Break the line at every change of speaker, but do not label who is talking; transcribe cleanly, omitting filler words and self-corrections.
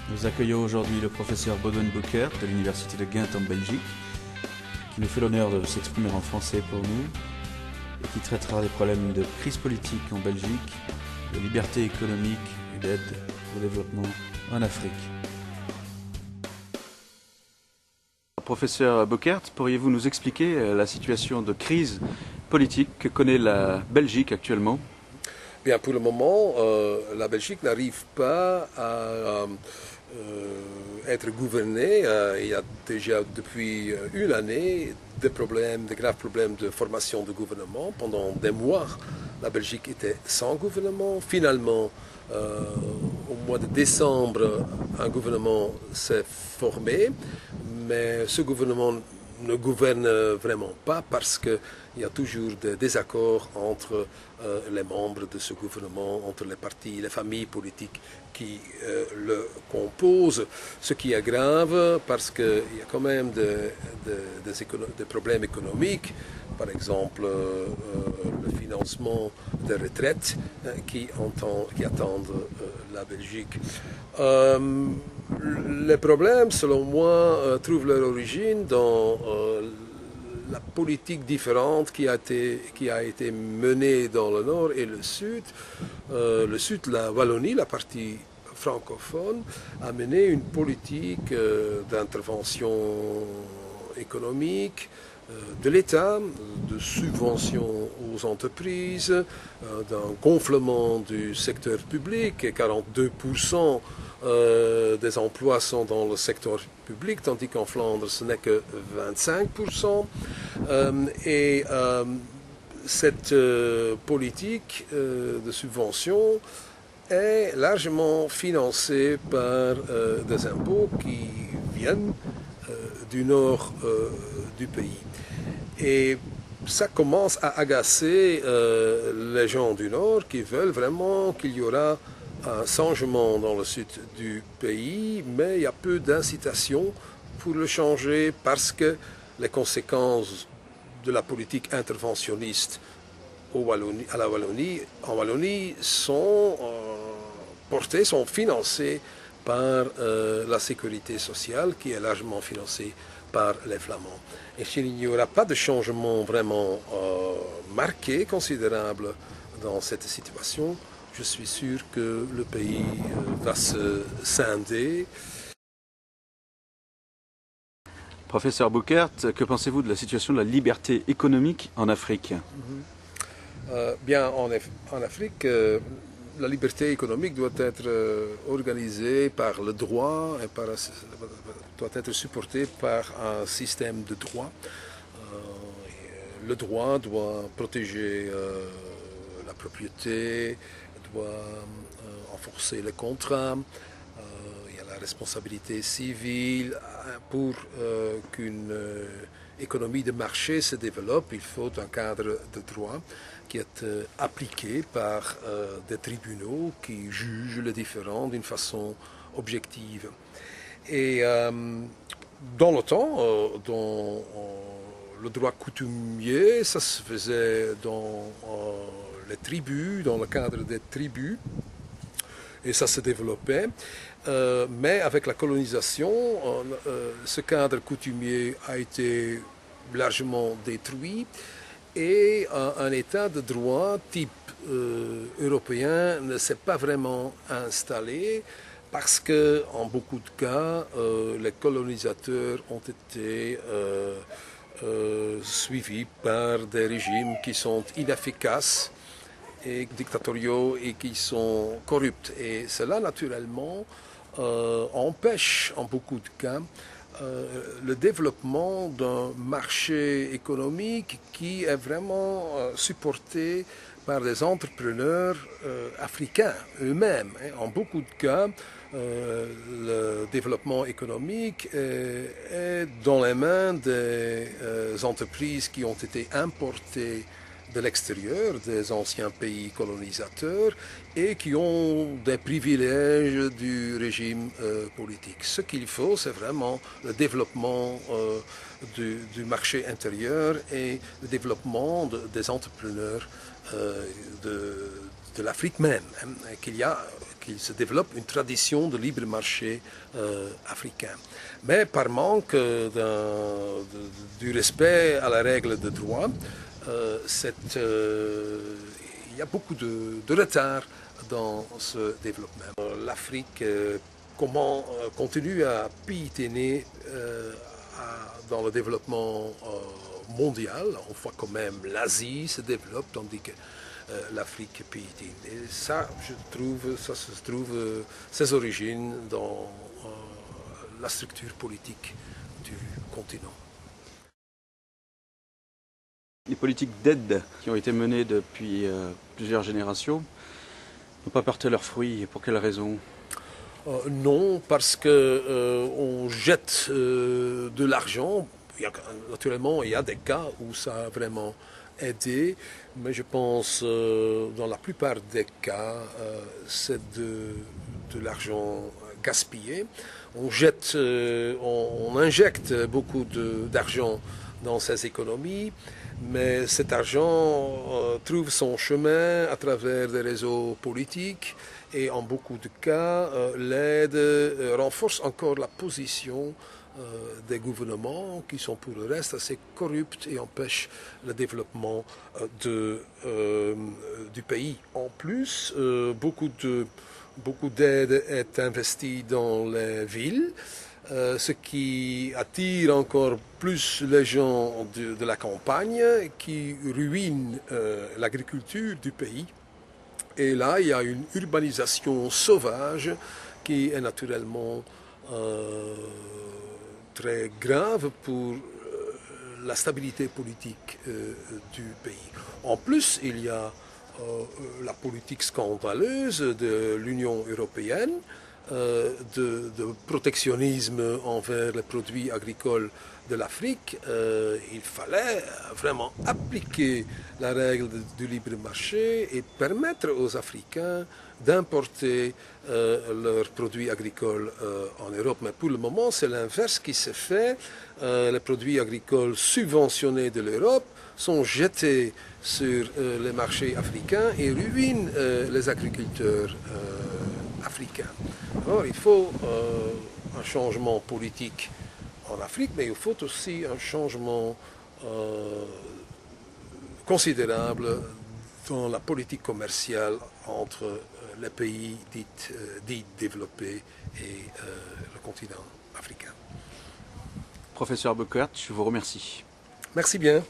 Nous accueillons aujourd'hui le professeur Boudewijn Boeckert de l'Université de Ghent en Belgique, qui nous fait l'honneur de s'exprimer en français pour nous et qui traitera des problèmes de crise politique en Belgique, de liberté économique et d'aide au développement en Afrique. Professeur Boeckert, pourriez-vous nous expliquer la situation de crise politique que connaît la Belgique actuellement?
Bien, pour le moment, la Belgique n'arrive pas à être gouvernée. Il y a déjà depuis une année des graves problèmes de formation de gouvernement. Pendant des mois, la Belgique était sans gouvernement. Finalement, au mois de décembre, un gouvernement s'est formé, mais ce gouvernement ne gouverne vraiment pas parce qu'il y a toujours des désaccords entre les membres de ce gouvernement, entre les partis, les familles politiques qui le composent, ce qui est grave parce qu'il y a quand même des problèmes économiques, par exemple le financement des retraites qui attendent la Belgique. Les problèmes, selon moi, trouvent leur origine dans la politique différente qui a été menée dans le nord et le sud. Le sud, la Wallonie, la partie francophone, a mené une politique d'intervention économique de l'État, de subventions aux entreprises, d'un gonflement du secteur public, et 42% des emplois sont dans le secteur public, tandis qu'en Flandre ce n'est que 25%. Cette politique de subvention est largement financée par des impôts qui viennent du nord du pays. Et ça commence à agacer les gens du nord qui veulent vraiment qu'il y aura un changement dans le sud du pays, mais il y a peu d'incitation pour le changer parce que les conséquences de la politique interventionniste en Wallonie sont financées par la sécurité sociale qui est largement financée par les Flamands. Et s'il n'y aura pas de changement vraiment marqué, considérable dans cette situation, je suis sûr que le pays va se scinder.
Professeur Boeckert, que pensez-vous de la situation de la liberté économique en Afrique?
Bien, en Afrique, la liberté économique doit être organisée par le droit et doit être supportée par un système de droit. Le droit doit protéger la propriété, doit renforcer les contrats. Il y a la responsabilité civile. Pour qu'une économie de marché se développe, il faut un cadre de droit qui est appliqué par des tribunaux qui jugent les différends d'une façon objective. Et dans le temps, dans le droit coutumier, ça se faisait dans les tribus, dans le cadre des tribus, et ça se développait. Mais avec la colonisation, ce cadre coutumier a été largement détruit et un état de droit type européen ne s'est pas vraiment installé parce que, en beaucoup de cas, les colonisateurs ont été suivis par des régimes qui sont inefficaces et dictatoriaux et qui sont corrupts. Et cela, naturellement, empêche, en beaucoup de cas, le développement d'un marché économique qui est vraiment supporté par des entrepreneurs africains eux-mêmes. En beaucoup de cas, le développement économique est dans les mains des entreprises qui ont été importées de l'extérieur, des anciens pays colonisateurs, et qui ont des privilèges du régime politique. Ce qu'il faut, c'est vraiment le développement du marché intérieur et le développement des entrepreneurs de l'Afrique même, qu'il se développe une tradition de libre marché africain. Mais par manque du respect à la règle de droit, il y a beaucoup de retard dans ce développement. L'Afrique continue à piétiner dans le développement mondial. On voit quand même l'Asie se développe tandis que l'Afrique piétine. Et ça, je trouve, ça se trouve ses origines dans la structure politique du continent.
Les politiques d'aide qui ont été menées depuis plusieurs générations n'ont pas porté leurs fruits. Et pour quelles raisons?
Non, parce que on jette de l'argent. Naturellement, il y a des cas où ça a vraiment aidé, mais je pense dans la plupart des cas, c'est de l'argent gaspillé. On injecte beaucoup d'argent dans ces économies, mais cet argent trouve son chemin à travers des réseaux politiques et en beaucoup de cas, l'aide renforce encore la position des gouvernements qui sont pour le reste assez corrupts et empêchent le développement du pays. En plus, beaucoup d'aide est investie dans les villes, ce qui attire encore plus les gens de la campagne, qui ruine l'agriculture du pays. Et là, il y a une urbanisation sauvage qui est naturellement très grave pour la stabilité politique du pays. En plus, il y a la politique scandaleuse de l'Union européenne, de protectionnisme envers les produits agricoles de l'Afrique. Il fallait vraiment appliquer la règle du libre marché et permettre aux Africains d'importer leurs produits agricoles en Europe. Mais pour le moment, c'est l'inverse qui se fait. Les produits agricoles subventionnés de l'Europe sont jetés sur les marchés africains et ruinent les agriculteurs africains. Alors, il faut un changement politique en Afrique, mais il faut aussi un changement considérable dans la politique commerciale entre les pays dits développés et le continent africain.
Professeur Boeckert, je vous remercie.
Merci bien.